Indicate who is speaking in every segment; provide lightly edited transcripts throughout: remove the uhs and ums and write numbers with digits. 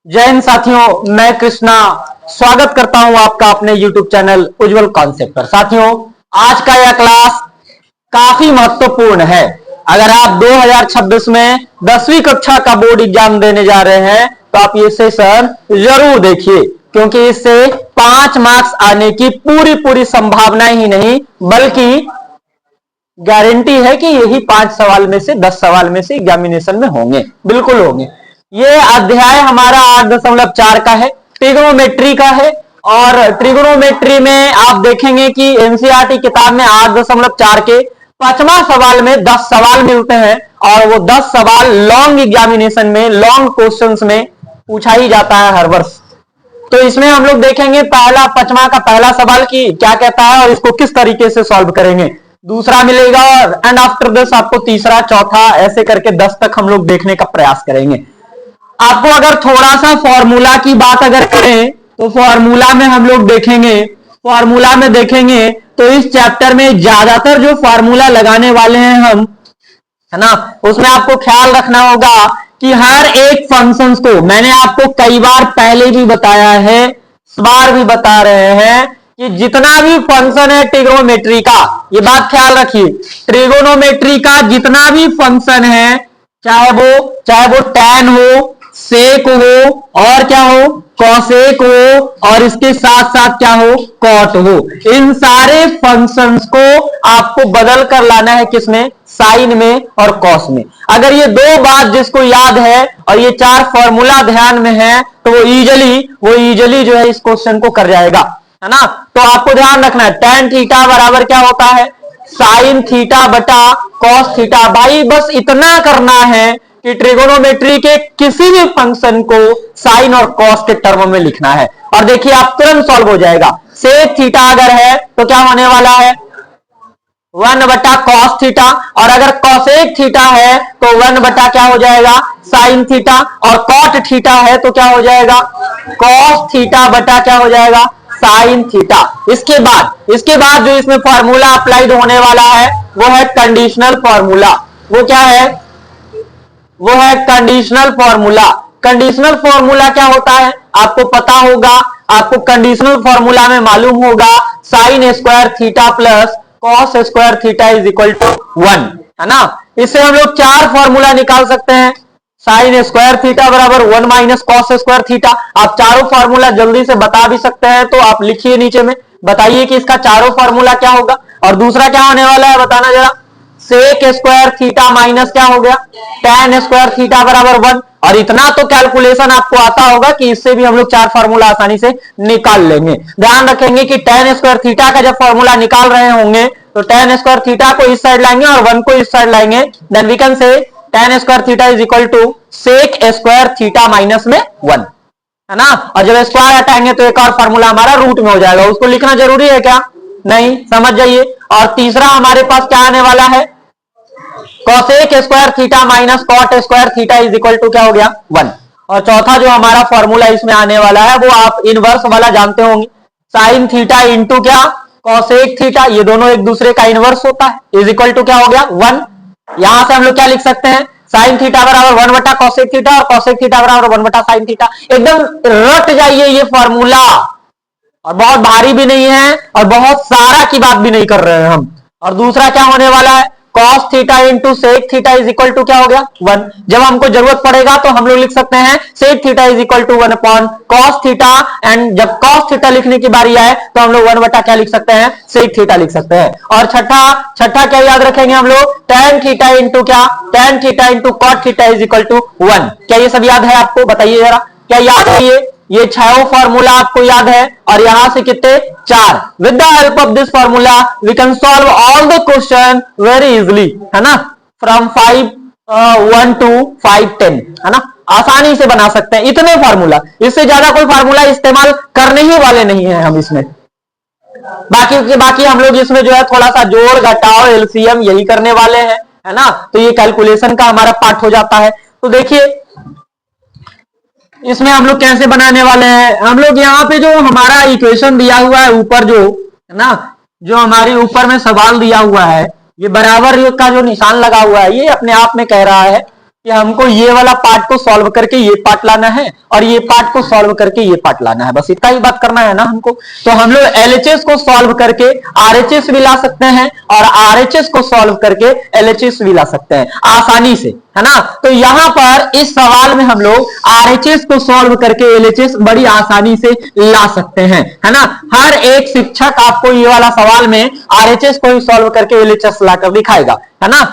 Speaker 1: जय हिंद साथियों, मैं कृष्णा स्वागत करता हूं आपका अपने YouTube चैनल उज्जवल कॉन्सेप्ट पर। साथियों, आज का यह क्लास काफी महत्वपूर्ण है। अगर आप 2026 में 10वीं कक्षा का बोर्ड एग्जाम देने जा रहे हैं तो आप ये सेशन जरूर देखिए, क्योंकि इससे 5 मार्क्स आने की पूरी संभावना ही नहीं बल्कि गारंटी है कि यही 5 सवाल में से 10 सवाल में से एग्जामिनेशन में होंगे, बिल्कुल होंगे। ये अध्याय हमारा 8.4 का है, ट्रिग्नोमेट्री का है। और ट्रिग्नोमेट्री में आप देखेंगे कि एनसीईआरटी किताब में 8.4 के 5वां सवाल में 10 सवाल मिलते हैं और वो 10 सवाल लॉन्ग एग्जामिनेशन में, लॉन्ग क्वेश्चंस में पूछा ही जाता है हर वर्ष। तो इसमें हम लोग देखेंगे 5वां का पहला सवाल की क्या कहता है और इसको किस तरीके से सॉल्व करेंगे। दूसरा मिलेगा और एंड आफ्टर दिस आपको तीसरा, चौथा, ऐसे करके 10 तक हम लोग देखने का प्रयास करेंगे। आपको अगर थोड़ा सा फॉर्मूला की बात अगर करें तो फॉर्मूला में हम लोग देखेंगे तो इस चैप्टर में ज्यादातर जो फॉर्मूला लगाने वाले हैं हम, है ना, उसमें आपको ख्याल रखना होगा कि हर एक फंक्शंस को, मैंने आपको कई बार पहले भी बताया है, इस बार भी बता रहे हैं कि जितना भी फंक्शन है ट्रिग्नोमेट्री का, ये बात ख्याल रखिए, ट्रिग्नोमेट्री का जितना भी फंक्शन है, चाहे वो tan हो, सेक हो और क्या हो, कॉसेक हो और इसके साथ साथ क्या हो, कॉट हो, इन सारे फंक्शंस को आपको बदल कर लाना है किसमें, साइन में और कॉस में। अगर ये दो बात जिसको याद है और ये 4 फॉर्मूला ध्यान में है तो वो इजीली जो है इस क्वेश्चन को कर जाएगा, है ना। तो आपको ध्यान रखना है tan थीटा बराबर क्या होता है, साइन थीटा बटा कॉस थीटा। भाई बस इतना करना है कि ट्रिगोनोमेट्री के किसी भी फंक्शन को साइन और कॉस के टर्म में लिखना है और देखिए आप तुरंत सॉल्व हो जाएगा। सेक थीटा अगर है तो क्या होने वाला है, 1 बटा कॉस थीटा, और अगर कॉसेक थीटा है तो 1 बटा क्या हो जाएगा, साइन थीटा, और कॉट थीटा है तो क्या हो जाएगा, कॉस थीटा बटा क्या हो जाएगा, साइन थीटा। इसके बाद जो इसमें फॉर्मूला अप्लाइड होने वाला है वो है कंडीशनल फॉर्मूला। वो क्या है, वो है कंडीशनल फॉर्मूला। कंडीशनल फॉर्मूला क्या होता है आपको पता होगा, आपको कंडीशनल फॉर्मूला में मालूम होगा, sine square theta plus cos square theta is equal to 1, है ना। इससे हम लोग 4 फॉर्मूला निकाल सकते हैं। साइन स्क्वायर थीटा बराबर 1 माइनस कॉस स्क्वायर थीटा। आप चारों फॉर्मूला जल्दी से बता भी सकते हैं, तो आप लिखिए नीचे में, बताइए कि इसका चारों फॉर्मूला क्या होगा। और दूसरा क्या होने वाला है बताना जरा, सेक स्क्वायर थीटा माइनस क्या हो गया, tan स्क्वायर थीटा बराबर 1। और इतना तो कैलकुलेशन आपको आता होगा कि इससे भी हम लोग 4 फॉर्मूला आसानी से निकाल लेंगे। ध्यान रखेंगे कि tan स्क्वायर थीटा का जब फॉर्मूला निकाल रहे होंगे तो tan स्क्वायर थीटा को इस साइड लाएंगे और 1 को इस साइड लाएंगे, then we can say tan square theta is equal to sec square theta minus में 1, है ना। और जब स्क्वायर हटाएंगे तो एक और फॉर्मूला हमारा रूट में हो जाएगा, उसको लिखना जरूरी है क्या, नहीं, समझ जाइए। और तीसरा हमारे पास क्या आने वाला है, cosec square theta minus cot square theta is equal to क्या हो गया, 1। और चौथा जो हमारा फॉर्मूला इसमें आने वाला है वो आप इनवर्स वाला जानते होंगे, साइन थीटा इंटू क्या, कॉसेक थीटा, ये दोनों एक दूसरे का इनवर्स होता है, इज इक्वल टू क्या हो गया, 1। यहां से हम लोग क्या लिख सकते हैं, साइन थीटा बराबर 1 बटा कॉसेक थीटा और कॉसेक थीटा बराबर 1 बटा साइन थीटा। एकदम रट जाइए ये फॉर्मूला, और बहुत भारी भी नहीं है और बहुत सारा की बात भी नहीं कर रहे हैं हम। और दूसरा क्या होने वाला है, cos theta into sec theta is equal to क्या हो गया, 1। जब हमको जरूरत पड़ेगा तो हम लोग लिख सकते हैं sec theta is equal to 1 upon cos theta, and जब cos थीटा लिखने की बारी आए तो हम लोग 1 बटा क्या लिख सकते हैं, सेक थीटा लिख सकते हैं। और छठा क्या याद रखेंगे हम लोग, tan थीटा इंटू क्या, tan theta into cot theta is equal to 1। क्या ये सब याद है आपको, बताइए जरा, क्या याद है ये 6 फॉर्मूला आपको याद है। और यहां से कितने, 4। With the help of this formula we can solve all the question very easily, है ना, फ्रॉम 1 to 510, है ना, आसानी से बना सकते हैं इतने फॉर्मूला। इससे ज्यादा कोई फॉर्मूला इस्तेमाल करने ही वाले नहीं है हम इसमें। बाकी हम लोग इसमें जो है थोड़ा सा जोड़ घटाओ एलसीएम यही करने वाले हैं, है ना। तो ये कैलकुलेशन का हमारा पार्ट हो जाता है। तो देखिए इसमें हम लोग कैसे बनाने वाले हैं, हम लोग यहाँ पे जो हमारा इक्वेशन दिया हुआ है ऊपर, जो है ना, जो हमारी ऊपर में सवाल दिया हुआ है, ये बराबर का जो निशान लगा हुआ है ये अपने आप में कह रहा है कि हमको ये वाला पार्ट को सॉल्व करके ये पार्ट लाना है और ये पार्ट को सॉल्व करके ये पार्ट लाना है, बस इतना ही बात करना है ना हमको। तो हम लोग एलएचएस को सॉल्व करके आरएचएस भी ला सकते हैं और आरएचएस को सॉल्व करके एलएचएस भी ला सकते हैं आसानी से, है ना। तो यहां पर इस सवाल में हम लोग आरएचएस को सॉल्व करके एलएचएस बड़ी आसानी से ला सकते हैं, है ना। हर एक शिक्षक आपको ये वाला सवाल में आरएचएस को ही सॉल्व करके एलएचएस लाकर दिखाएगा, है ना,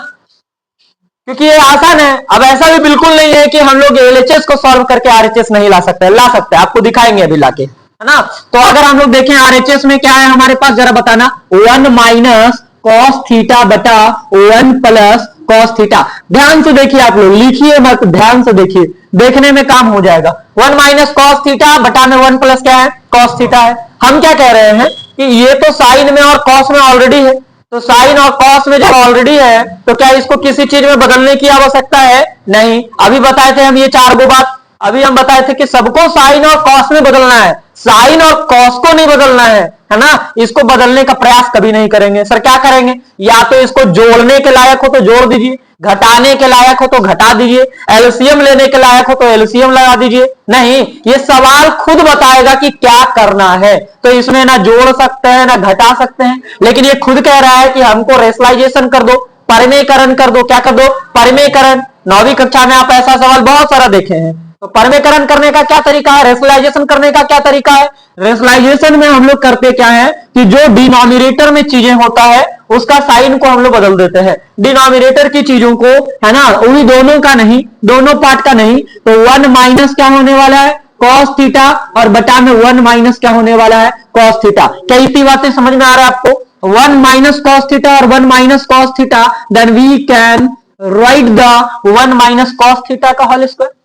Speaker 1: क्योंकि ये आसान है। अब ऐसा भी बिल्कुल नहीं है कि हम लोग एलएचएस को सॉल्व करके आरएचएस नहीं ला सकते, ला सकते हैं, आपको दिखाएंगे अभी लाके, है ना। तो अगर हम लोग देखें आरएचएस में क्या है हमारे पास, जरा बताना, 1 माइनस कॉस थीटा बटा 1 प्लस कॉस थीटा। ध्यान से देखिए, आप लोग लिखिए मत, ध्यान से देखिए, देखने में काम हो जाएगा। 1 माइनस कॉस थीटा बटा में 1 प्लस क्या है, कॉस थीटा है। हम क्या कह रहे हैं कि ये तो साइन में और कॉस में ऑलरेडी है, तो साइन और कॉस में जब ऑलरेडी है तो क्या इसको किसी चीज में बदलने की आवश्यकता है, नहीं। अभी बताए थे हम ये 4 गो बात, अभी हम बताए थे कि सबको साइन और कॉस में बदलना है, साइन और कॉस को नहीं बदलना है ना। इसको बदलने का प्रयास कभी नहीं करेंगे। सर क्या करेंगे, या तो इसको जोड़ने के लायक हो तो जोड़ दीजिए, घटाने के लायक हो तो घटा दीजिए, एलसीएम लेने के लायक हो तो एलसीएम लगा दीजिए। नहीं, ये सवाल खुद बताएगा कि क्या करना है। तो इसमें ना जोड़ सकते हैं ना घटा सकते हैं, लेकिन ये खुद कह रहा है कि हमको रेशनलाइजेशन कर दो, परिमेयकरण कर दो। क्या कर दो, परिमेयकरण। 9वीं कक्षा में आप ऐसा सवाल बहुत सारा देखे हैं। तो परिमेयकरण करने का क्या तरीका है, रेशनलाइजेशन करने का क्या तरीका है। रेशनलाइजेशन में हम लोग करते क्या है कि जो डिनोमिनेटर में चीजें होता है उसका साइन को हम लोग बदल देते हैं, डिनोमिनेटर की चीजों को, है ना, वही दोनों का नहीं, दोनों पार्ट का नहीं। तो 1 माइनस क्या होने वाला है, कॉस थीटा, और बटा में 1 माइनस क्या होने वाला है, कॉस थीटा। क्या इतनी बातें समझ में आ रहा है आपको। 1 माइनस कॉस थीटा और 1 minus cos theta, then we can write the 1 minus cos theta का होल स्क्वायर।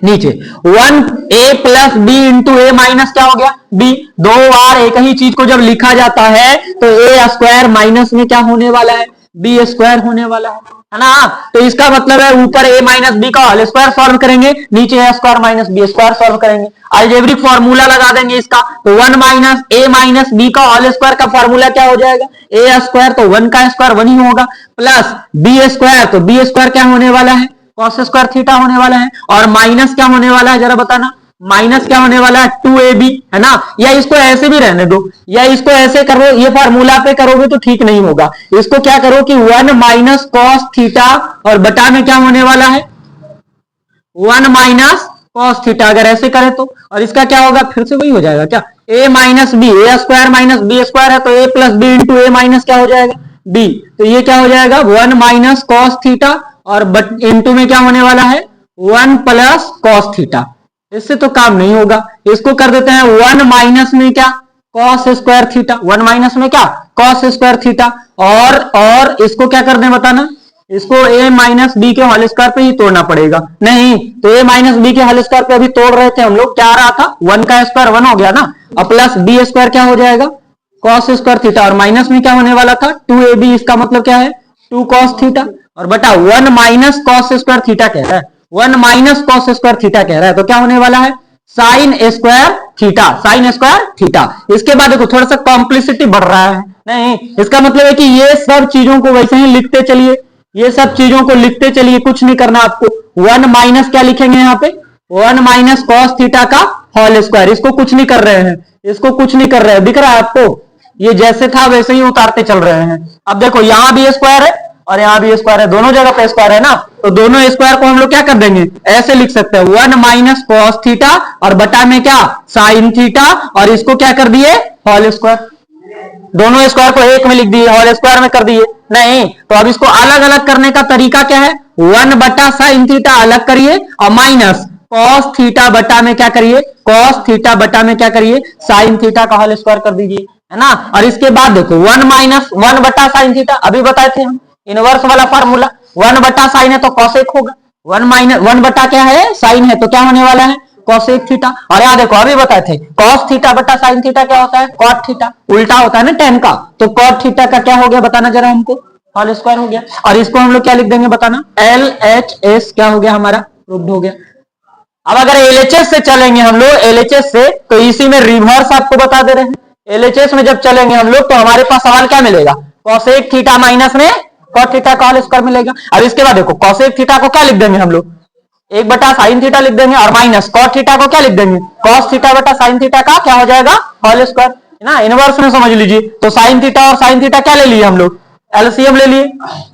Speaker 1: नीचे 1a plus b into a minus क्या हो गया, b। 2 बार एक ही चीज को जब लिखा जाता है तो a स्क्वायर माइनस में क्या होने वाला है, b स्क्वायर होने वाला है ना। तो इसका मतलब है ऊपर a माइनस बी का होल स्क्वायर सॉल्व करेंगे, नीचे a square minus b square solve करेंगे, अलजेब्रिक फॉर्मूला लगा देंगे इसका। तो 1 माइनस a माइनस बी का होल स्क्वायर का फॉर्मूला क्या हो जाएगा, a स्क्वायर, तो 1 का स्क्वायर 1 ही होगा, प्लस b स्क्वायर, तो b स्क्वायर क्या होने वाला है, कॉस स्क्वायर थीटा होने वाला है, और माइनस क्या होने वाला है, जरा बताना, माइनस क्या होने वाला है, 2ab, है ना। या इसको ऐसे भी रहने दो, या इसको ऐसे करो, ये फार्मूला पे करोगे तो ठीक नहीं होगा। इसको क्या करो कि 1 माइनस कॉस थीटा और बटा में क्या होने वाला है, 1 माइनस कॉस थीटा। अगर ऐसे करें तो, और इसका क्या होगा, फिर से वही हो जाएगा क्या, a minus b, a square minus b square है, तो a plus b into a minus क्या हो जाएगा, b। तो ये क्या हो जाएगा, 1 माइनस कॉस थीटा और इंटू में क्या होने वाला है, 1 प्लस कॉस थीटा। इससे तो काम नहीं होगा, इसको कर देते हैं 1 माइनस में क्या, कॉस स्क्वायर थीटा, 1 माइनस में क्या, कॉस स्क्वायर थीटा, और इसको क्या कर दें बताना, इसको a माइनस बी के होल स्क्वायर पे ही तोड़ना पड़ेगा। नहीं, तो a माइनस बी के होल स्क्वायर पे अभी तोड़ रहे थे हम लोग, क्या आ रहा था, 1 का स्क्वायर 1 हो गया ना, और प्लस बी स्क्वायर क्या हो जाएगा, कॉस स्क्वायर थीटा, और माइनस में क्या होने वाला था, 2ab, इसका मतलब क्या है, 2 कॉस थीटा, और बटा 1 माइनस कॉस स्क्वायर थीटा कह रहा है, 1 माइनस कॉस स्क्वायर थीटा कह रहा है, तो क्या होने वाला है, sign square theta, sign square theta. इसके बाद देखो थोड़ा सा कॉम्प्लिसिटी बढ़ रहा है, नहीं, इसका मतलब है कि ये सब चीजों को वैसे ही लिखते चलिए, ये सब चीजों को लिखते चलिए, कुछ नहीं करना आपको। 1 माइनस क्या लिखेंगे यहाँ पे, 1 माइनस कॉस थीटा का होल स्क्वायर। इसको कुछ नहीं कर रहे हैं, इसको कुछ नहीं कर रहे हैं, दिख रहा है आपको, ये जैसे था वैसे ही उतारते चल रहे हैं। अब देखो यहां भी स्क्वायर है और यहां भी स्क्वायर है, दोनों जगह पे स्क्वायर है ना, तो दोनों स्क्वायर को हम लोग क्या कर देंगे, ऐसे लिख सकते हैं, 1 माइनस कॉस थीटा और बटा में क्या, साइन थीटा, और इसको क्या कर दिए, होल स्क्वायर। दोनों स्क्वायर को एक में लिख दिए, होल स्क्वायर में कर दिए। नहीं, तो अब इसको अलग अलग करने का तरीका क्या है, 1 बटा साइन थीटा अलग करिए, और माइनस कॉस थीटा बटा में क्या करिए, कॉस थीटा बटा में क्या करिए, साइन थीटा का होल स्क्वायर कर दीजिए, है ना। और इसके बाद देखो 1 माइनस 1 बटा साइन थीटा, अभी बताए थे हम इनवर्स वाला फार्मूला, 1 बटा साइन है तो कॉसेक होगा, 1 माइनस 1 बटा क्या है, साइन है, तो क्या होने वाला है, कॉसेक थीटा। और यहाँ देखो अभी बताए थे कॉस थीटा बटा साइन थीटा क्या होता है, कॉट थीटा, उल्टा होता है ना टेन का, तो कॉट थीटा का क्या हो गया बताना जरा हमको, होल स्क्वायर हो गया। और इसको हम लोग क्या लिख देंगे बताना, LHS क्या हो गया हमारा, प्रूव्ड हो गया। अब अगर LHS से चलेंगे हम लोग, LHS से, तो इसी में रिवर्स आपको बता दे रहे हैं, LHS में जब चलेंगे हम लोग तो हमारे पास सवाल क्या मिलेगा, कॉसेक थीटा माइनस में cos थीटा का होल स्क्वायर मिलेगा। अब इसके बाद देखो cosec थीटा को क्या लिख देंगे हम लोग, 1/sin थीटा लिख देंगे, और माइनस cot थीटा को क्या लिख देंगे, cos थीटा बटा sin थीटा का क्या हो जाएगा, होल स्क्वायर ना, इनवर्स में समझ लीजिए। तो sin थीटा और sin थीटा क्या ले लिए हम लोग, एलसीएम ले लिए।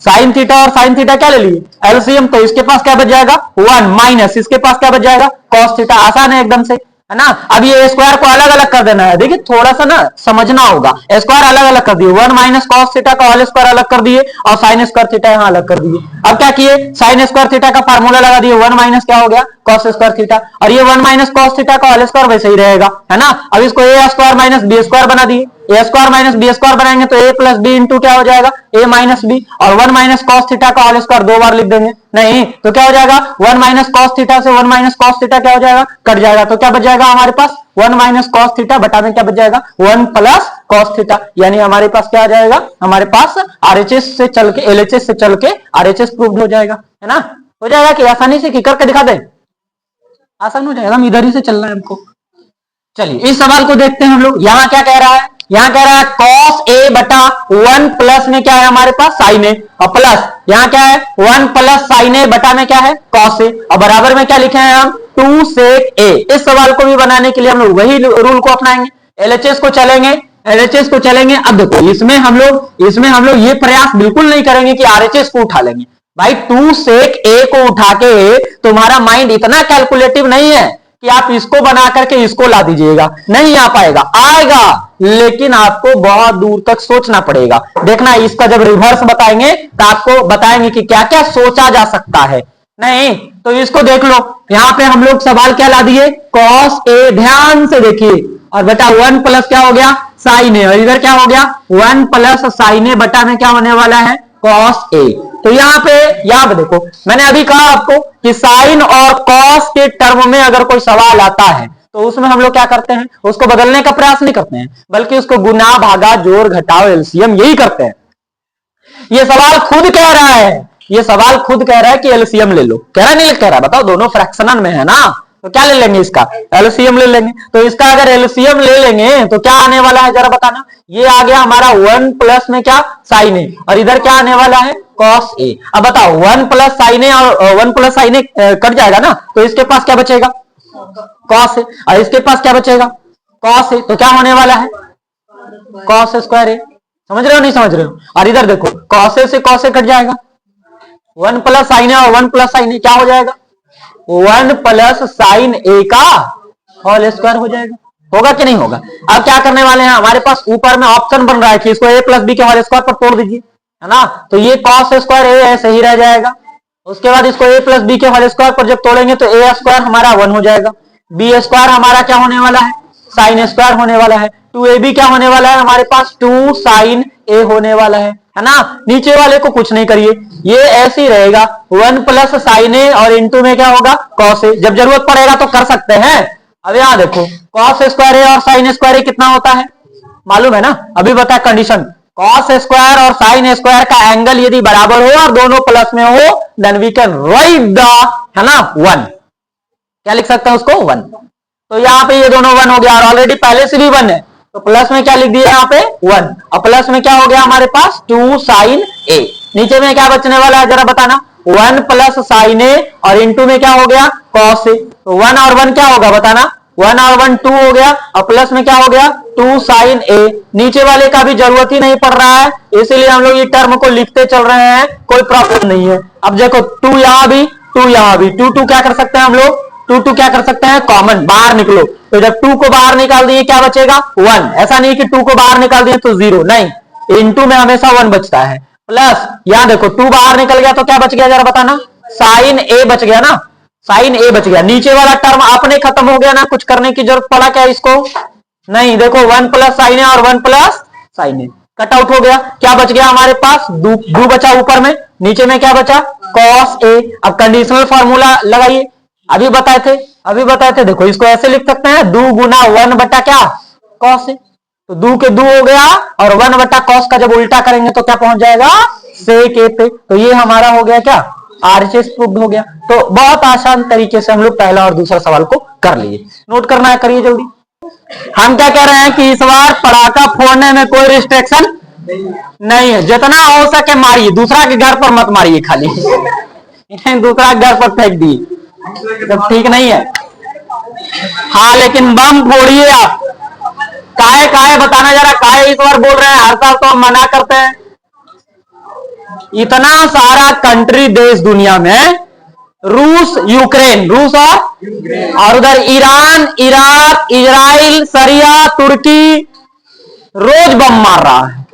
Speaker 1: sin थीटा और sin थीटा क्या ले लिए, एलसीएम। तो इसके पास क्या बच जाएगा 1 माइनस इसके पास क्या बच जाएगा cos थीटा। आसान है एकदम से, है ना। अब ये स्क्वायर को अलग अलग कर देना है, देखिए थोड़ा सा ना समझना होगा। स्क्वायर अलग अलग कर दिए, 1 माइनस cos थीटा का होल स्क्वायर अलग कर दिए, और sin स्क्वायर थीटा यहां अलग कर दिए। अब क्या किए, sin स्क्वायर थीटा का फार्मूला लगा दिए, 1 माइनस क्या हो गया cos स्क्वायर थीटा, और ये 1 माइनस cos थीटा का होल स्क्वायर वैसे ही रहेगा, है ना। अब इसको a square minus b square बना दिए, a square minus b square बनाएंगे तो ए प्लस बी इंटू क्या हो जाएगा, ए माइनस बी, और 1 माइनस cos थीटा का होल स्क्वायर 2 बार लिख देंगे, नहीं तो क्या हो जाएगा 1 माइनस cos थीटा से 1 माइनस cos थीटा क्या हो जाएगा, कट जाएगा। तो क्या बच जाएगा हमारे पास 1 माइनस cos थीटा बटा में क्या बच जाएगा 1 प्लस cos थीटा, यानी हमारे पास क्या आ जाएगा, हमारे पास आरएचएस से चल के एलएचएस से चल के आरएचएस प्रूव्ड हो जाएगा, है ना। हो जाएगा कि आसानी से, कि करके दिखा दें, आसान हो जाएगा, हम इधर ही से चलना है हमको। चलिए इस सवाल को देखते हैं हम लोग। यहां क्या कह रहा है, यहां कह रहा है cos a बटा 1 प्लस में क्या है हमारे पास sin a, और प्लस यहां क्या है 1 प्लस sin a बटा में क्या है cos a, और बराबर में क्या लिखे हैं हम 2 sec a। इस सवाल को भी बनाने के लिए हम लोग वही रूल को अपनाएंगे, एलएचएस को चलेंगे, एलएचएस को चलेंगे। अब देखो इसमें हम लोग ये प्रयास बिल्कुल नहीं करेंगे कि आरएचएस को उठा लेंगे। भाई 2 sec a को उठा के तुम्हारा माइंड इतना कैलकुलेटिव नहीं है कि आप इसको बना करके इसको ला दीजिएगा, नहीं आ पाएगा, आएगा लेकिन आपको बहुत दूर तक सोचना पड़ेगा। देखना इसका जब रिवर्स बताएंगे तो आपको बताएंगे कि क्या क्या सोचा जा सकता है। नहीं तो इसको देख लो, यहां पे हम लोग सवाल क्या ला दिए cos a, ध्यान से देखिए, और बेटा 1 प्लस क्या हो गया sin a, और इधर क्या हो गया 1 प्लस sin a बटा में क्या होने वाला है cos a। तो यहां पे देखो मैंने अभी कहा आपको कि साइन और कॉस के टर्म में अगर कोई सवाल आता है तो उसमें हम लोग क्या करते हैं, उसको बदलने का प्रयास नहीं करते हैं, बल्कि उसको गुना भागा जोड़ घटाओ एलसीएम यही करते हैं। ये सवाल खुद कह रहा है, ये सवाल खुद कह रहा है कि एलसीएम ले लो, कह रहा नहीं कह रहा, बताओ दोनों फ्रैक्शनल में है ना, तो क्या ले लेंगे इसका एलसीएम ले लेंगे। तो इसका अगर एलसीएम ले लेंगे तो क्या आने वाला है जरा बताना, ये आ गया हमारा 1 प्लस में क्या sin a, और इधर क्या आने वाला है cos a। अब बताओ 1 प्लस sin a और 1 प्लस sin a कट जाएगा ना, तो इसके पास क्या बचेगा cos a, और इसके पास क्या बचेगा cos a, तो क्या होने वाला है cos स्क्वायर a। समझ रहे हो नहीं समझ रहे हो। और इधर देखो cos a से cos a कट जाएगा, 1 प्लस sin a और 1 प्लस sin a क्या हो जाएगा 1 प्लस sin a का होल स्क्वायर हो जाएगा, होगा कि नहीं होगा। अब क्या करने वाले हैं, हमारे पास ऊपर में ऑप्शन बन रहा है कि इसको a प्लस बी के होल स्क्वायर पर तोड़ दीजिए, है ना। तो ये cos स्क्वायर a है, सही रह जाएगा। उसके बाद इसको a प्लस बी के होल स्क्वायर पर जब तोड़ेंगे तो a स्क्वायर हमारा 1 हो जाएगा, b स्क्वायर हमारा क्या होने वाला है sin स्क्वायर होने वाला है, 2ab क्या होने वाला है हमारे पास 2 sin a होने वाला है ना। नीचे वाले को कुछ नहीं करिए, ये ऐसे ही रहेगा 1 प्लस sin a और इंटू में क्या होगा cos a, जब जरूरत पड़ेगा तो कर सकते हैं। अब यहां देखो cos स्क्वायर a और sin स्क्वायर a कितना होता है मालूम है ना, अभी बता कंडीशन, cos स्क्वायर और sin स्क्वायर का एंगल यदि बराबर हो और दोनों प्लस में हो then we can write the, है ना 1, क्या लिख सकते हैं उसको 1। तो यहाँ पे ये दोनों 1 हो गया, और ऑलरेडी पहले से भी 1 है, तो प्लस में क्या लिख दिया यहाँ पे 1, और प्लस में क्या हो गया हमारे पास 2 sin a। नीचे में क्या बचने वाला है जरा बताना 1 प्लस sin a और इंटू में क्या हो गया cos a। तो 1 और 1 क्या होगा बताना, 1 और 1 2 हो गया, और प्लस में क्या हो गया 2 sin a। नीचे वाले का भी जरूरत ही नहीं पड़ रहा है, इसीलिए हम लोग ये टर्म को लिखते चल रहे हैं, कोई प्रॉब्लम नहीं है। अब देखो 2 यहां भी 2 यहां भी, 2 क्या कर सकते हैं हम लोग 2 क्या कर सकते हैं कॉमन बाहर निकलो, तो जब 2 को बाहर निकाल दिए क्या बचेगा 1, ऐसा नहीं कि 2 को बाहर निकाल दिए तो 0, नहीं, इंटू में हमेशा 1 बचता है। प्लस यहां देखो 2 बाहर निकल गया तो क्या बच गया जरा बताना sin a बच गया ना, sin a बच गया। नीचे वाला टर्म अपने खत्म हो गया ना, कुछ करने की जरूरत पड़ा क्या इसको, नहीं। देखो 1 प्लस sin a और 1 plus sin a cut out हो गया, क्या बच गया हमारे पास 2 बचा ऊपर में, नीचे में क्या बचा cos a। अब कंडीशनल फार्मूला लगाइए, अभी बताए थे देखो इसको ऐसे लिख सकते हैं 2 गुना 1 बटा क्या cos a, तो 2 के 2 हो गया, और 1 बटा cos का जब उल्टा करेंगे तो क्या पहुंच जाएगा sec a पे। तो ये हमारा हो गया क्या आरएचएस प्रूव्ड हो गया। तो बहुत आसान तरीके से हम लोग पहला और दूसरा सवाल को कर लिए, नोट करना है करिए जल्दी। हम क्या कह रहे हैं कि इस बार पटाखा फोड़ने में कोई रिस्ट्रिक्शन नहीं है। जितना हो सके मारिए, दूसरा के घर पर मत मारिए खाली। इन्हें दूसरा के घर पर फेंक दिए, जब ठीक नहीं है। हाँ लेकिन बम फोड़िए आप। काहे काहे बताना जरा, काहे इस बार बोल रहे हैं, हर साल तो हम मना करते हैं। इतना सारा कंट्री देश दुनिया में, रूस यूक्रेन, रूस और उधर ईरान, इराक, इजराइल, सीरिया, तुर्की रोज बम मार रहा है।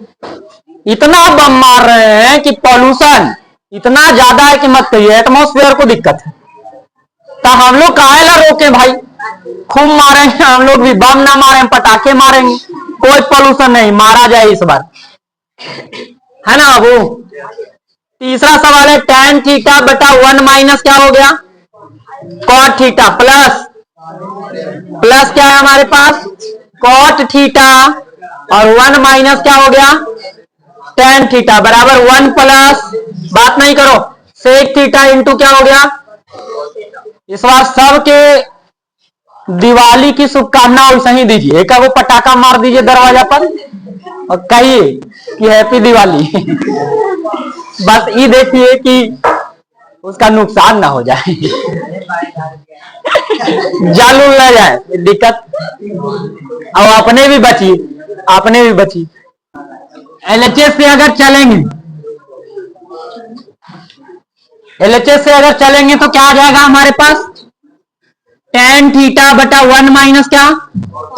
Speaker 1: इतना बम मार रहे हैं कि पॉल्यूशन इतना ज्यादा है कि मत कहिए, एटमॉस्फेयर को दिक्कत है। तो हम लोग काहे ला रोके भाई, खूब मारेंगे हम लोग भी, बम ना मारें पटाखे मारेंगे, कोई पॉल्यूशन नहीं, मारा जाए इस बार, है ना। वो तीसरा सवाल है tan थीटा बटा 1 माइनस क्या हो गया, cot थीटा, प्लस क्या है हमारे पास, cot थीटा, और 1 माइनस क्या हो गया, tan थीटा, बराबर 1 प्लस, बात नहीं करो, sec थीटा इंटू क्या हो गया। इस बार सबके दिवाली की शुभकामनाएं वैसे ही दीजिए, एक वो पटाखा मार दीजिए दरवाजा पर और कहिए कि हैप्पी दिवाली। बस ये देखिए कि उसका नुकसान ना हो जाए, जालू ना जाए दिक्कत, और अपने भी बची। एलएचएस से अगर चलेंगे तो क्या आ जाएगा हमारे पास, tan थीटा बटा 1 माइनस क्या,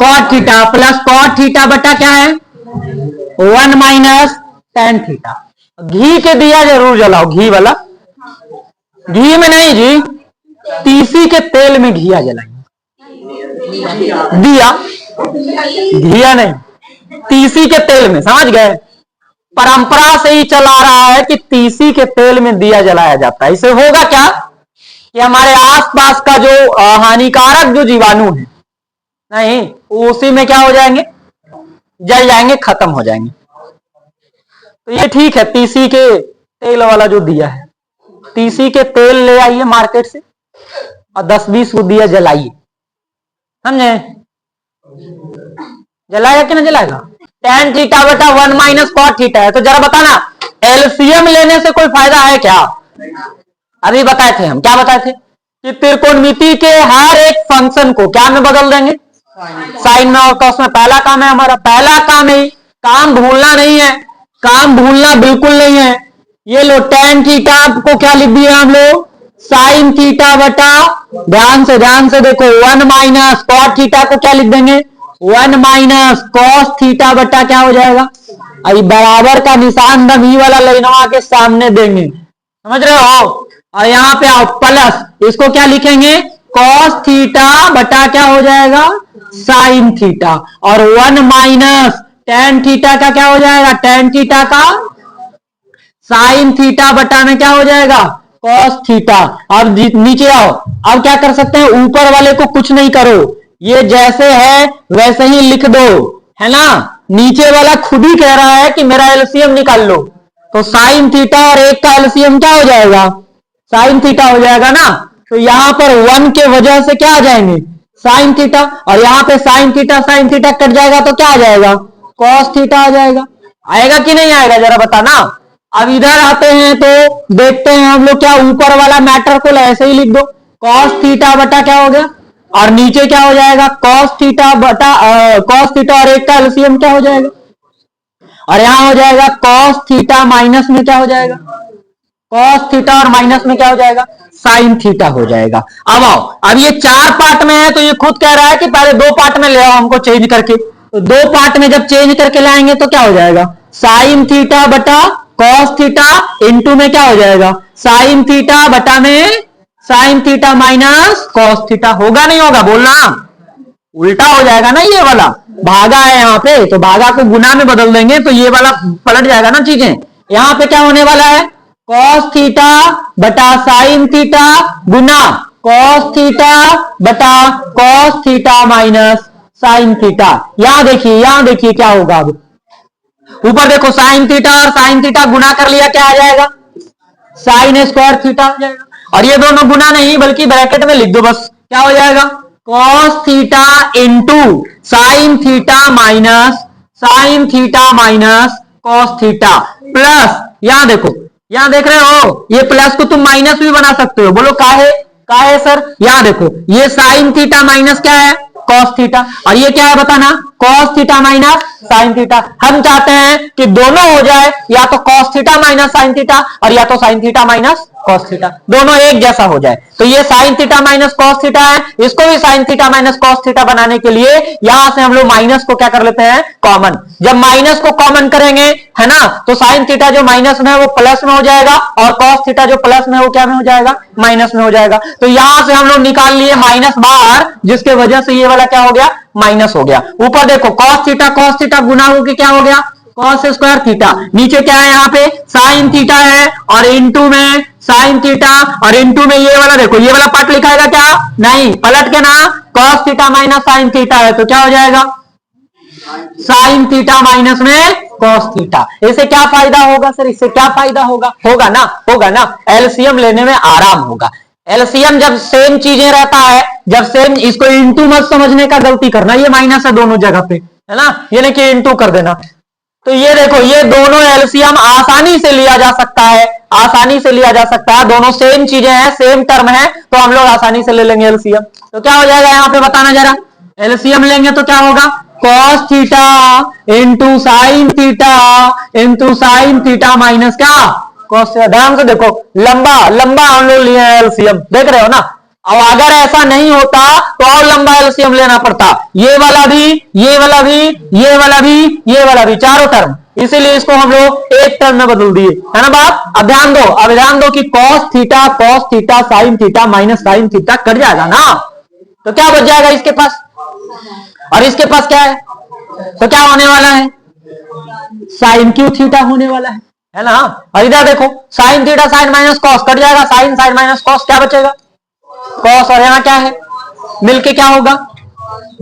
Speaker 1: cot theta, plus cot theta बटा क्या है, 1 माइनस tan थीटा। घी के दिया जरूर जलाओ, घी वाला, घी में नहीं जी, तीसी के तेल में घिया जलाएंगे, घिया नहीं, तीसी के तेल में, समझ गए। परंपरा से ही चला रहा है कि तीसी के तेल में दिया जलाया जाता है। इससे होगा क्या कि हमारे आसपास का जो हानिकारक जो जीवाणु है, नहीं उसी में क्या हो जाएंगे, जल जाएंगे, खत्म हो जाएंगे। तो ये ठीक है, तीसी के तेल वाला जो दिया है, तीसी के तेल ले आइए मार्केट से और 10-20 को दिया जलाइए, समझे, जलाएगा कि ना जलाएगा। tan थीटा बटा 1 माइनस cot थीटा है, तो जरा बताना एलसीएम लेने से कोई फायदा है क्या। अभी बताए थे हम, क्या बताए थे कि त्रिकोणमिति के हर एक फंक्शन को क्या में बदल देंगे, साइन में और कॉस में। पहला काम है हमारा, पहला काम है, काम भूलना नहीं है, काम भूलना बिल्कुल नहीं है। ये लो tan थीटा को क्या लिख दिया हम लोग, साइन थीटा बटा, ध्यान से देखो, 1 माइनस cot थीटा को क्या लिख देंगे, 1 माइनस cos थीटा बटा क्या हो जाएगा, अभी बराबर का निशान दम वाला लाइनवा के सामने देंगे, समझ रहे हो। और यहाँ पे आओ प्लस, इसको क्या लिखेंगे, cos थीटा बटा क्या हो जाएगा, साइन थीटा, और 1 माइनस tan थीटा का क्या हो जाएगा, tan थीटा का साइन थीटा बटा में क्या हो जाएगा, cos थीटा। अब नीचे आओ, अब क्या कर सकते हैं, ऊपर वाले को कुछ नहीं करो, ये जैसे है वैसे ही लिख दो, है ना। नीचे वाला खुद ही कह रहा है कि मेरा एलसीएम निकाल लो, तो साइन थीटा और 1 का एलसीएम क्या हो जाएगा, साइन थीटा हो जाएगा ना। तो यहां पर 1 के वजह से क्या आ जाएंगे, साइन थीटा, और यहां पे साइन थीटा कट जाएगा तो क्या आ जाएगा, कॉस थीटा आ जाएगा। आएगा कि नहीं आएगा जरा बताना। अब इधर आते हैं तो देखते हैं हम लोग, क्या ऊपर वाला मैटर को ऐसे ही लिख दो, कॉस थीटा बटा क्या हो गया, और नीचे क्या हो जाएगा, cos थीटा बटा cos थीटा और 1 का एलसीएम क्या हो जाएगा, और यहां हो जाएगा cos थीटा माइनस में क्या हो जाएगा, cos थीटा और माइनस में क्या हो जाएगा, साइन थीटा हो जाएगा। अब आओ, अब ये 4 पार्ट में है तो ये खुद कह रहा है कि पहले 2 पार्ट में ले आओ हमको चेंज करके, तो 2 पार्ट में जब चेंज करके लाएंगे तो क्या हो जाएगा, साइन थीटा बटा cos थीटा इंटू में क्या हो जाएगा, साइन थीटा बटा में sine theta minus cos theta. होगा नहीं होगा बोलना, उल्टा हो जाएगा ना, ये वाला भागा है यहाँ पे, तो भागा को गुना में बदल देंगे तो ये वाला पलट जाएगा ना चीजें। यहाँ पे क्या होने वाला है, cos थीटा बटा साइन थीटा गुना cos थीटा बटा cos theta minus sine theta. यहां देखिए क्या होगा, अब ऊपर देखो साइन थीटा और साइन थीटा गुना कर लिया, क्या आ जाएगा, साइन स्क्वायर थीटा आ जाएगा। और ये दोनों गुना नहीं बल्कि ब्रैकेट में लिख दो बस, क्या हो जाएगा, cos theta into sine theta minus cos theta plus, यहां देखो, यहां देख रहे हो, ये प्लस को तुम माइनस भी बना सकते हो। बोलो का है सर? यहां देखो, ये साइन थीटा माइनस क्या है? Cos theta. और ये क्या है बताना? Cos theta minus sine theta. हम चाहते हैं कि दोनों हो जाए, या तो cos theta minus sine theta और या तो sine theta minus cos theta, दोनों एक जैसा हो जाए। तो ये sign theta minus cos theta है, इसको भी sign theta minus cos theta बनाने के लिए यहां से हम लोग माइनस को क्या कर लेते हैं? कॉमन। जब माइनस को कॉमन करेंगे, है ना, तो साइन थीटा जो माइनस में है वो प्लस में हो जाएगा, और कॉस थीटा जो प्लस में है वो क्या में हो जाएगा? माइनस में हो जाएगा। तो यहां से हम लोग निकाल लिए माइनस बाहर, जिसके वजह से ये वाला क्या हो गया? माइनस हो गया। ऊपर देखो, कॉस थीटा गुना होकर क्या हो गया? Cos square theta. नीचे क्या है? यहाँ पे साइन थीटा है, और इनटू में साइन थीटा, और इनटू में ये वाला देखो, ये वाला पार्ट लिखाएगा क्या? नहीं, पलट के ना, cos theta minus sine theta है, तो क्या हो जाएगा? साइन थीटा माइनस में कॉस थीटा। इससे क्या फायदा होगा सर? इससे क्या फायदा होगा? होगा ना, एलसीएम लेने में आराम होगा। एलसीएम जब सेम चीजें रहता है, जब सेम, इसको इंटू मत समझने का गलती करना, ये माइनस है दोनों जगह पे, है ना, ये नहीं कि इंटू कर देना। तो ये देखो, ये दोनों एलसीएम आसानी से लिया जा सकता है, आसानी से लिया जा सकता है, दोनों सेम चीजें हैं, सेम टर्म है, तो हम लोग आसानी से ले लेंगे एलसीएम। तो क्या हो जाएगा यहाँ पे बताना जरा? एलसीएम लेंगे तो क्या होगा? Cos theta into sine theta minus क्या? Cos theta. ध्यान से देखो, लंबा हम लोग लिए एलसीएम, देख रहे हो ना। अब अगर ऐसा नहीं होता तो और लंबा एलसीएम लेना पड़ता, ये वाला भी, ये वाला भी, ये वाला भी, ये वाला भी, चारों टर्म। इसीलिए इसको हम लोग एक टर्म में बदल दिए, है ना बात। अब ध्यान दो कि cos theta sine theta minus sine theta cut जाएगा ना, तो क्या बच जाएगा इसके पास? और इसके पास क्या है? तो क्या होने वाला है? साइन क्यू थीटा होने वाला है ना। और इधर देखो, sine theta sine minus cos cut जाएगा, साइन माइनस कॉस, क्या बचेगा? कॉस। और यहां क्या है? मिलके क्या होगा?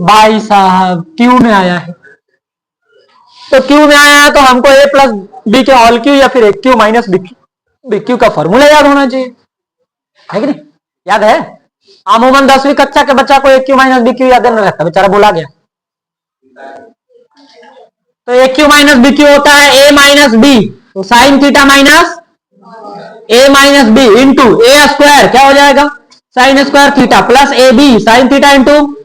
Speaker 1: भाई साहब क्यू में आया है, तो क्यू में आया है तो हमको ए प्लस बी के होल क्यू या फिर ए क्यू माइनस बी क्यू का फॉर्मूला याद होना चाहिए, है कि नहीं? याद है? अमूमन 10वीं कक्षा के बच्चा को a cube minus b cube याद नहीं रहता, बेचारा बोला गया। तो a cube minus b cube होता है ए माइनस बी, तो sine theta minus a minus b into a square, क्या हो जाएगा? Sine square theta plus a b sine theta into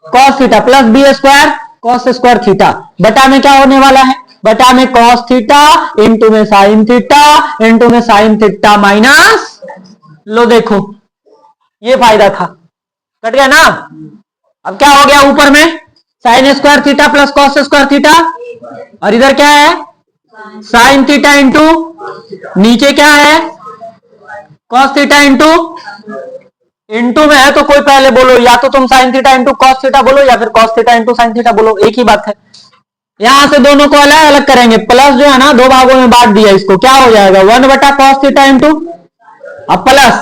Speaker 1: cos theta plus b square cos square theta. बटा में क्या होने वाला है? बटा में कॉस थीटा इंटू में साइन थीटा इंटू में साइन थीटा माइनस, लो देखो ये फायदा था, कट गया ना। अब क्या हो गया? ऊपर में sign square theta plus cos square theta, और इधर क्या है? साइन थीटा इंटू, नीचे क्या है? कॉस थीटा इंटू में है तो कोई पहले बोलो, या तो तुम sign theta into cos theta बोलो या फिर cos theta into sine theta बोलो, एक ही बात है। यहां से दोनों को अलग अलग करेंगे, प्लस जो है ना दो भागों में बांट दिया इसको, क्या हो जाएगा? 1 बटा कॉस थीटा इंटू, अब plus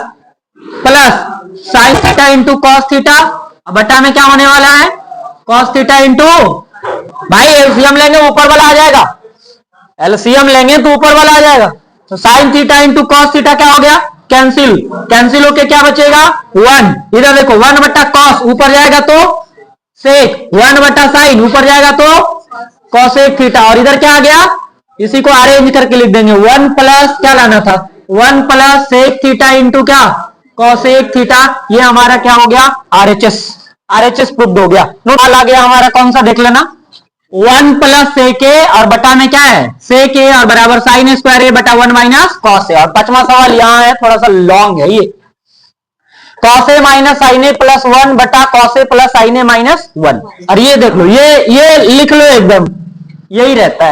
Speaker 1: sign theta into cos theta, अब बटा में क्या होने वाला है? कॉस थीटा इंटू, भाई एलसीएम लेंगे ऊपर वाला आ जाएगा, एलसीएम लेंगे तो ऊपर वाला आ जाएगा। तो sine theta into cos theta क्या हो गया? कैंसिल होके क्या बचेगा? 1। इधर देखो 1 बटा कॉस ऊपर जाएगा तो सेक, 1 बटा साइन ऊपर जाएगा तो कॉसेक थीटा, और इधर क्या आ गया? इसी को अरेंज करके लिख देंगे 1 प्लस क्या लाना था? 1 प्लस सेक थीटा इंटू क्या? Cosec theta. ये हमारा क्या हो गया? आरएचएस प्रूफ हो गया। नोट आ गया हमारा, कौन सा देख लेना? 1 प्लस सेक ए और बटा में क्या है? सेक ए और बराबर साइन स्क्वायर ए बटा 1 माइनस कॉस ए। और 5वां सवाल यहां है, थोड़ा सा लॉन्ग है ये, cos A minus sign A plus 1 बटा cos A plus sign A minus 1। और ये देख लो, ये लिख लो एकदम, यही रहता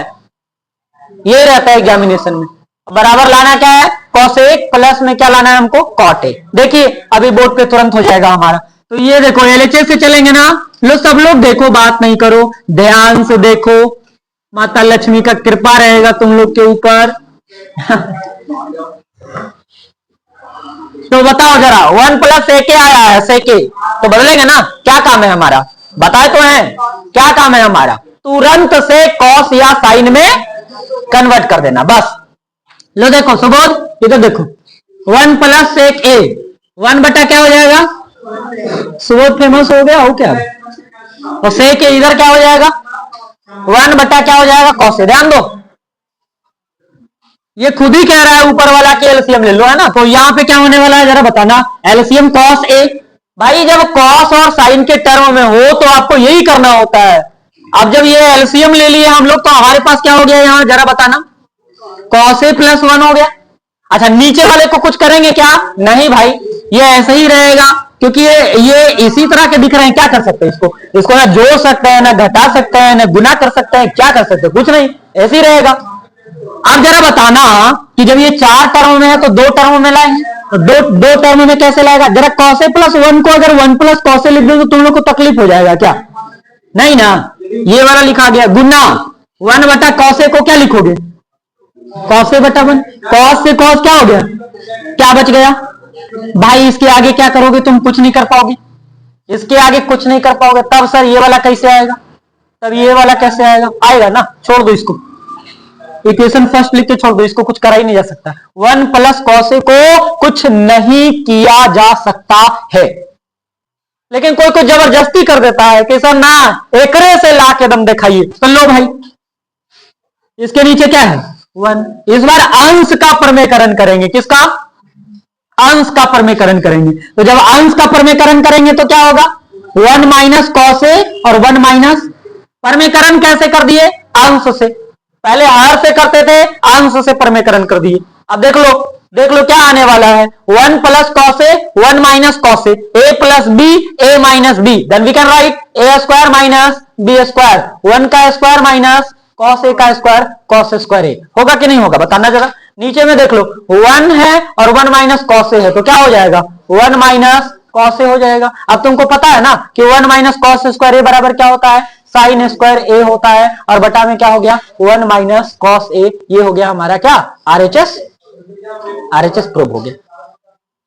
Speaker 1: है एग्जामिनेशन में। बराबर लाना क्या है? कॉस ए प्लस में क्या लाना है हमको? Cot a. देखिए अभी बोर्ड पे तुरंत हो जाएगा हमारा। तो ये देखो एलएचएस से चलेंगे ना, लो सब लोग देखो, बात नहीं करो, ध्यान से देखो, माता लक्ष्मी का कृपा रहेगा तुम लोग के ऊपर। तो बताओ जरा, 1 प्लस सेके आया है, सेके तो बदलेंगे ना? क्या काम है हमारा? बताए तो है क्या काम है हमारा? तुरंत से कॉस या साइन में कन्वर्ट कर देना, बस। लो देखो सुबोध, इधर देखो 1 प्लस सेक ए, 1 बटा क्या हो जाएगा? सुबोध फेमस हो गया हो क्या? और सेक ए इधर क्या हो जाएगा? 1 बटा क्या हो जाएगा? Cos A. ध्यान दो ये खुद ही कह रहा है ऊपर वाला कि एलसीएम ले लो, है ना। तो यहां पे क्या होने वाला है जरा बताना, एलसीएम कॉस ए। भाई जब कॉस और साइन के टर्म में हो तो आपको यही करना होता है। अब जब ये एलसीएम ले लिए हम लोग तो हमारे पास क्या हो गया यहां जरा बताना, कॉस ए प्लस 1 हो गया। अच्छा नीचे वाले को कुछ करेंगे क्या? नहीं भाई, ये ऐसे ही रहेगा, क्योंकि ये इसी तरह के दिख रहे हैं। क्या कर सकते हैं इसको ना जोड़ सकते हैं, ना घटा सकते हैं, ना गुना कर सकते हैं, क्या कर सकते हैं? कुछ नहीं, ऐसे ही रहेगा। आप जरा बताना कि जब ये 4 टर्म में है तो 2 टर्म में लाएंगे, तो दो टर्म में कैसे लाएगा? जरा कॉस ए प्लस 1 को अगर 1 प्लस कॉस ए लिख दो तो तुम लोग को तकलीफ हो जाएगा क्या? नहीं ना, ये वाला लिखा गया गुना 1 बटा कॉस ए को क्या लिखोगे? कॉस ए बटा 1। कॉस से कॉस क्या हो गया? क्या बच गया? भाई इसके आगे क्या करोगे? तुम कुछ नहीं कर पाओगे, इसके आगे कुछ नहीं कर पाओगे। तब सर ये वाला कैसे आएगा? तब ये वाला कैसे आएगा? आएगा ना, छोड़ दो इसको, इक्वेशन फर्स्ट लिख के छोड़ दो, इसको कुछ करा ही नहीं जा सकता। 1 प्लस कॉस ए को कुछ नहीं किया जा सकता है, लेकिन कोई को जबरदस्ती कर देता है कि सर ना एकरे से ला के दम दिखाइए, तो लो भाई इसके नीचे क्या है? 1। इस बार अंश का प्रमेयकरण करेंगे। किसका? अंश का प्रमेयकरण करेंगे। तो जब अंश का प्रमेयकरण करेंगे तो क्या होगा? 1 माइनस कॉस ए और 1 माइनस, प्रमेयकरण कैसे कर दिए? अंश से। पहले हर से करते थे, अंश से प्रमेयकरण कर दिए। अब देख लो क्या आने वाला है। 1 plus cos a 1 minus cos a, a plus b a minus b, then we can write a square minus b square, 1 का स्क्वायर माइनस कॉस ए का स्क्वायर कॉस स्क्वायर ए। होगा कि नहीं होगा बताना जरा। नीचे में देख लो 1 है और 1 माइनस कॉस ए है, तो क्या हो जाएगा? 1 माइनस कॉस ए हो जाएगा। अब तुमको पता है ना कि 1 माइनस कॉस स्क्वायर ए बराबर क्या होता है? साइन स्क्वायर ए होता है। और बटा में क्या हो गया? 1 माइनस कॉस ए। ये हो गया हमारा क्या? आरएचएस प्रूव हो गया।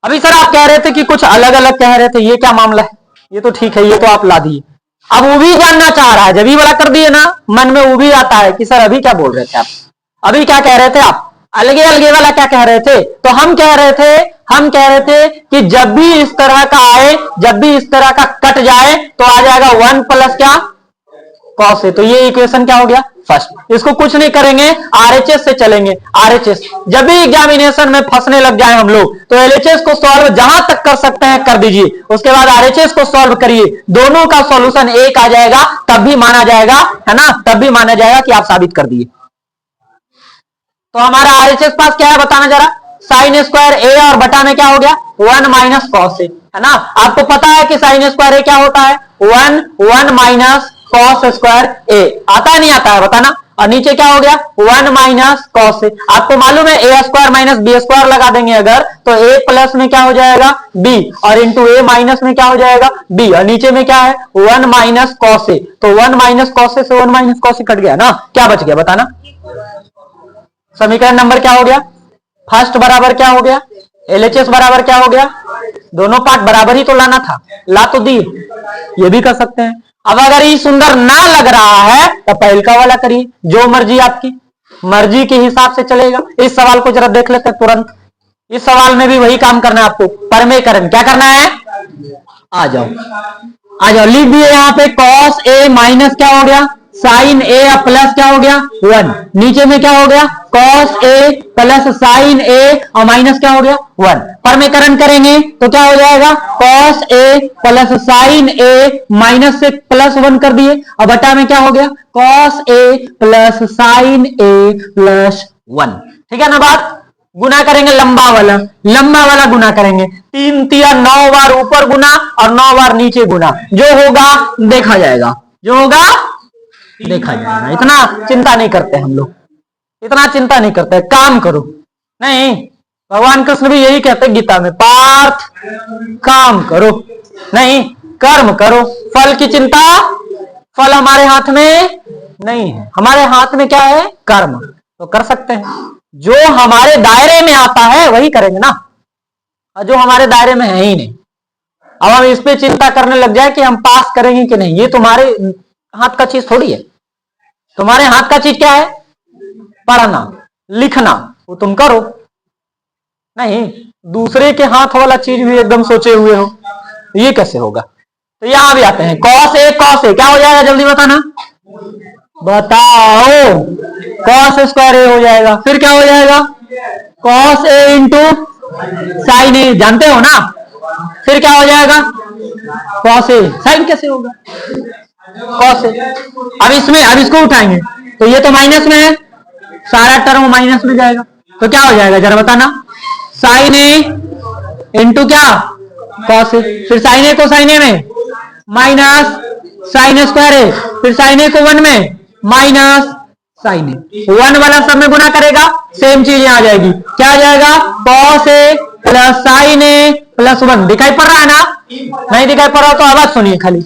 Speaker 1: अभी सर आप कह रहे थे कि कुछ अलग अलग कह रहे थे, ये क्या मामला है? ये तो ठीक है, ये तो आप ला दिए। अब वो भी जानना चाह रहा है, जब ये वाला कर दिए ना मन में वो भी आता है कि सर अभी क्या बोल रहे थे आप, अभी क्या कह रहे थे आप, अलगे अलगे वाला क्या कह रहे थे? तो हम कह रहे थे कि जब भी इस तरह का आए, जब भी इस तरह का कट जाए तो आ जाएगा 1 प्लस क्या? Cos A. तो ये इक्वेशन क्या हो गया? फर्स्ट। इसको कुछ नहीं करेंगे, आरएचएस से चलेंगे। आरएचएस जब भी एग्जामिनेशन में फंसने लग जाए हम लोग तो एलएचएस को सॉल्व जहां तक कर सकते हैं कर दीजिए, उसके बाद आरएचएस को सॉल्व करिए, दोनों का सॉल्यूशन एक आ जाएगा, तब भी माना जाएगा, है ना, तब भी माना जाएगा कि आप साबित कर दिए। तो हमारा आरएचएस पास क्या है बताना जरा? साइन स्क्वायर ए और बटा में क्या हो गया? 1 माइनस कॉस ए, है ना। आपको पता है कि साइन स्क्वायर ए क्या होता है? 1 माइनस कॉस स्क्वायर ए। आता नहीं आता है बताना। और नीचे क्या हो गया? 1 माइनस कॉस ए। आपको मालूम है ए स्क्वायर माइनस बी स्क्वायर लगा देंगे अगर, तो ए प्लस में क्या हो जाएगा? बी, और इंटू ए माइनस में क्या हो जाएगा? बी, और नीचे में क्या है? 1 माइनस कॉस ए। तो 1 माइनस कॉस ए से 1 माइनस कॉस ए कट गया ना, क्या बच गया बताना? समीकरण नंबर क्या हो गया? फर्स्ट बराबर क्या हो गया? एलएचएस बराबर क्या हो गया? दोनों पार्ट बराबर ही तो लाना था, ला तो दी। ये भी कर सकते हैं। अब अगर ये सुंदर ना लग रहा है तो पहल का वाला करिए, जो मर्जी आपकी मर्जी के हिसाब से चलेगा। इस सवाल को जरा देख लेते हैं तुरंत। इस सवाल में भी वही काम करना है आपको, प्रमेयकरण। क्या करना है? आ जाओ लिख दिए यहाँ पे कॉस ए माइनस क्या हो गया? साइन ए प्लस क्या हो गया? 1। नीचे में क्या हो गया? कॉस ए प्लस साइन ए और माइनस क्या हो गया? 1। प्रमेयकरण करेंगे तो क्या हो जाएगा? Cos A plus sign A minus से प्लस 1 कर दिए, और बटा में क्या हो गया? Cos A plus sign A plus 1। ठीक है ना बात? गुना करेंगे लंबा वाला गुना करेंगे। 3 तिया 9 बार ऊपर गुना और 9 बार नीचे गुना, जो होगा देखा जाएगा, जो होगा देखा जाएगा। इतना चिंता नहीं करते हम लोग, इतना चिंता नहीं करते। काम करो। नहीं, भगवान कृष्ण भी यही कहते गीता में, पार्थ काम करो, नहीं कर्म करो। फल की चिंता, फल हमारे हाथ में नहीं है, हमारे हाथ में क्या है? कर्म। तो कर सकते हैं, जो हमारे दायरे में आता है वही करेंगे ना, और जो हमारे दायरे में है ही नहीं। अब हम इस पे चिंता करने लग जाए कि हम पास करेंगे कि नहीं, ये तुम्हारे हाथ का चीज थोड़ी है। तुम्हारे हाथ का चीज क्या है? पढ़ना लिखना, वो तुम करो। नहीं, दूसरे के हाथ वाला चीज भी एकदम सोचे हुए हो, ये कैसे होगा? तो यहां भी आते हैं, कॉस ए क्या हो जाएगा? जल्दी बताना, बताओ। कॉस स्क्वायर ए हो जाएगा, फिर क्या हो जाएगा? कॉस ए इंटू साइन ए, जानते हो ना। फिर क्या हो जाएगा, कॉस ए, साइन कैसे होगा, कॉस ए। अब इसको उठाएंगे तो ये तो माइनस में है, सारा टर्म माइनस में जाएगा, तो क्या हो जाएगा जरा बताना, साइन ए इंटू क्या, कॉस ए। फिर साइन ए को साइन ए में माइनस साइन स्क्वायर ए, फिर साइन ए को 1 में माइनस साइन ए, 1 वाला सब में गुना करेगा, सेम चीज यहां आ जाएगी, क्या आ जाएगा, cos A plus sign A plus 1। दिखाई पड़ रहा है ना, नहीं दिखाई पड़ रहा तो आवाज सुनिए खाली,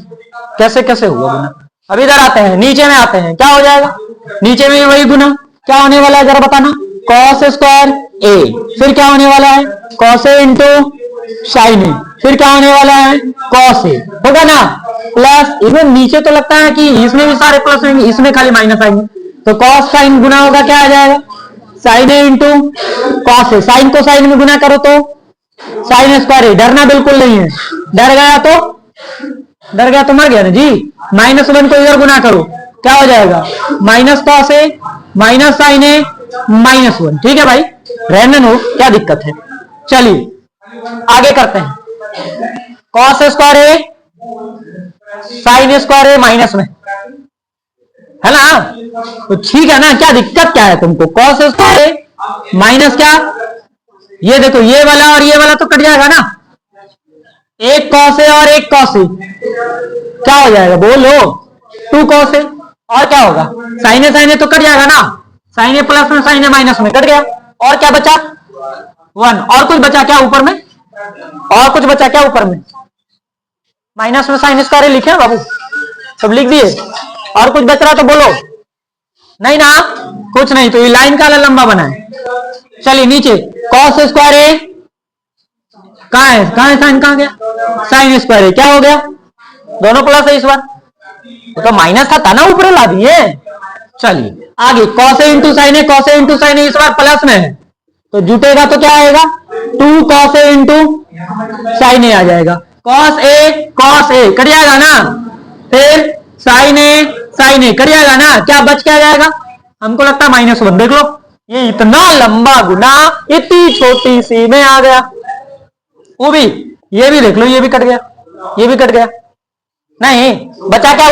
Speaker 1: कैसे कैसे हुआ गुना। अब इधर आते हैं, नीचे में आते हैं, क्या हो जाएगा, नीचे में वही गुना, क्या होने वाला है जरा बताना, कॉस स्क्वायर ए, फिर क्या होने वाला है, कॉस ए इंटू साइन ए, फिर क्या होने वाला है, कॉस ए, होगा ना, प्लस इसमें नीचे तो लगता है कि इसमें भी सारे प्लस होंगे, इसमें खाली माइनस आएंगे, तो कॉस साइन गुना होगा, क्या आ जाएगा, sign A into cos A, sign को साइन में गुना करो तो साइन स्क्वायर ए, डरना बिल्कुल नहीं है, डर गया तो मर गया ना जी। -1 को इधर गुना करो, क्या हो जाएगा, माइनस कॉस ए माइनस साइन ए -1, ठीक है भाई, रहने दो, क्या दिक्कत है। चलिए आगे करते हैं, कॉस स्क्वायर ए साइन स्क्वायर ए माइनस में है ना, तो ठीक है ना, क्या दिक्कत क्या है तुमको, कॉस स्क्वायर ए माइनस क्या, ये देखो ये वाला और ये वाला तो कट जाएगा ना, एक कॉस ए और एक कॉस ए, क्या हो जाएगा बोलो, 2 कॉस ए, और क्या होगा, साइन ए तो कट जाएगा ना, साइन ए प्लस में साइन ए माइनस में कट गया, और क्या बचा 1, और कुछ बचा क्या ऊपर में, और कुछ बचा क्या ऊपर में, माइनस में साइन स्क्वायर लिखे हैं बाबू, सब लिख दिए, और कुछ बच रहा तो बोलो, नहीं ना, कुछ नहीं, तो ये लाइन का लंबा बना है। चलिए नीचे कॉस स्क्वायर ए, कहां है साइन, कहां गया, साइन स्क्वायर ए, क्या हो गया, दोनों प्लस है इस बार, तो माइनस था ना, ऊपर ला दिए। चलिए आगे cos A into sine A, cos A into sine ए इस बार प्लस में है, तो जुटेगा तो क्या आएगा, 2 कॉस ए इंटू साइन ए आ जाएगा, कॉस ए कट जाएगा ना, फिर साइन ए कट जाएगा ना, क्या बच क्या जाएगा, हमको लगता है -1, देख लो ये इतना लंबा गुना इतनी छोटी सी में आ गया, वो भी, ये भी देख लो, ये भी कट गया, ये भी कट गया, नहीं बचा क्या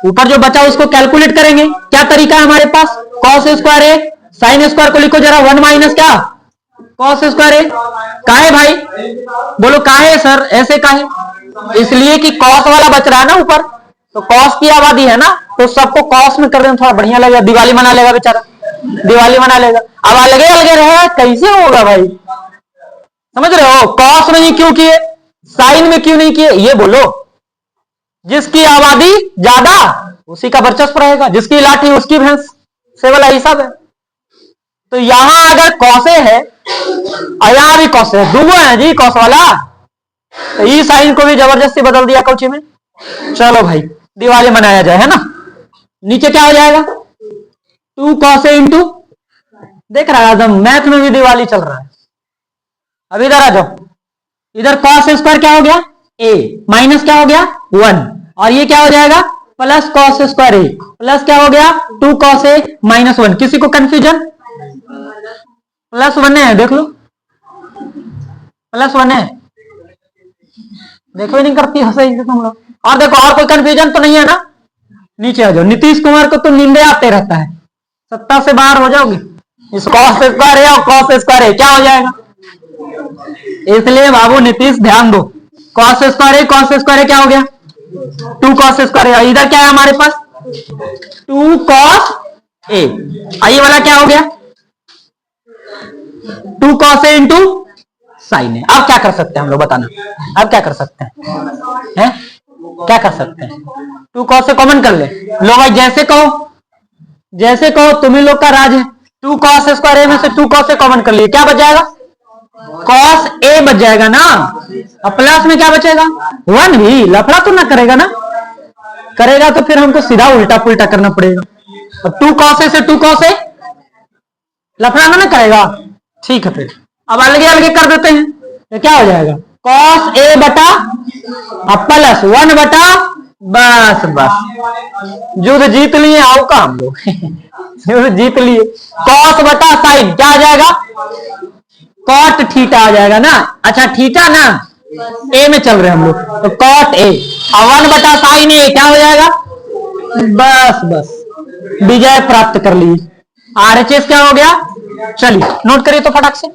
Speaker 1: ऊपर जो बचा उसको कैलकुलेट करेंगे, क्या तरीका है हमारे पास, कॉस स्क्वायर ए साइन स्क्वायर को लिखो जरा, 1 माइनस क्या, कॉस स्क्वायर ए, काहे भाई बोलो, काहे सर ऐसे काहे, इसलिए कि कॉस वाला बच रहा है ना ऊपर, तो कॉस की आबादी है ना, तो सबको कॉस में कर देना थोड़ा बढ़िया लगेगा, दिवाली मना लेगा बेचारा, दिवाली मना लेगा, अब अलगे अलगे रहे कैसे होगा भाई, समझ रहे हो, कॉस में ही क्यों किए, साइन में क्यों नहीं किए, ये बोलो, जिसकी आबादी ज्यादा उसी का वर्चस्व रहेगा, जिसकी लाठी उसकी भैंस, से वाला हिसाब है। तो यहां अगर कॉसे है और यहां भी कॉस है, दोनों है जी कॉस वाला, तो ई साइन को भी जबरदस्ती बदल दिया कोची में, चलो भाई दिवाली मनाया जाए, है ना। नीचे क्या हो जाएगा, 2 कॉस ए इंटू, देख रहा है एकदम मैथ में भी दिवाली चल रहा है। अब इधर आ जाओ, इधर कॉस स्क्वायर क्या हो गया ए, माइनस क्या हो गया 1, और ये क्या हो जाएगा प्लस कॉस स्क्वायर ए, प्लस क्या हो गया 2 कॉस ए माइनस 1। किसी को कंफ्यूजन, +1 है, देख लो +1 है, देखो नहीं करती हंसे तुम लोग। और देखो और कोई कंफ्यूजन तो नहीं है ना, नीचे आ जाओ। नीतीश कुमार को तो नींदे आते रहता है, सत्ता से बाहर हो जाओगे, इस कॉस स्क्वायर है और कॉस स्क्वायर है क्या हो जाएगा, इसलिए बाबू नीतीश ध्यान दो, कॉस स्क्वायर है, कॉस स्क्वायर है क्या हो गया 2 कॉस स्क्वायर है, इधर क्या है हमारे पास 2 कॉस ए, ये वाला क्या हो गया 2 कॉस ए इंटू साइन ए। अब क्या कर सकते हैं हम लोग बताना, अब क्या कर सकते हैं, क्या कर सकते हैं, 2 कॉस से कॉमन कर ले लो भाई, जैसे कहो तुम्ही लोग का राज है। 2 कॉस स्क्वायर ए में से 2 कॉस से कॉमन कर लिए, क्या बच जाएगा कॉस ए बच जाएगा ना, और प्लस में क्या बचेगा 1, भी लफड़ा तो ना करेगा ना, करेगा तो फिर हमको सीधा उल्टा पुल्टा करना पड़ेगा। अब 2 कॉस ए से 2 कॉस ए लफड़ा ना करेगा, ठीक है। फिर अब अलगे अलगे कर देते हैं, तो क्या हो जाएगा कॉस ए बटा प्लस 1 बटा, बस युद्ध जीत लिए, आओ का हम लोग जीत लिए। कॉस बटा साइन क्या आ जाएगा, कॉट थीटा आ जाएगा ना। अच्छा थीटा ना ए में चल रहे हम लोग, तो कॉट ए और 1 बटा साइन ए क्या हो जाएगा, बस बस विजय प्राप्त कर ली। आरएचएस क्या हो गया, चलिए नोट करिए तो फटाक से।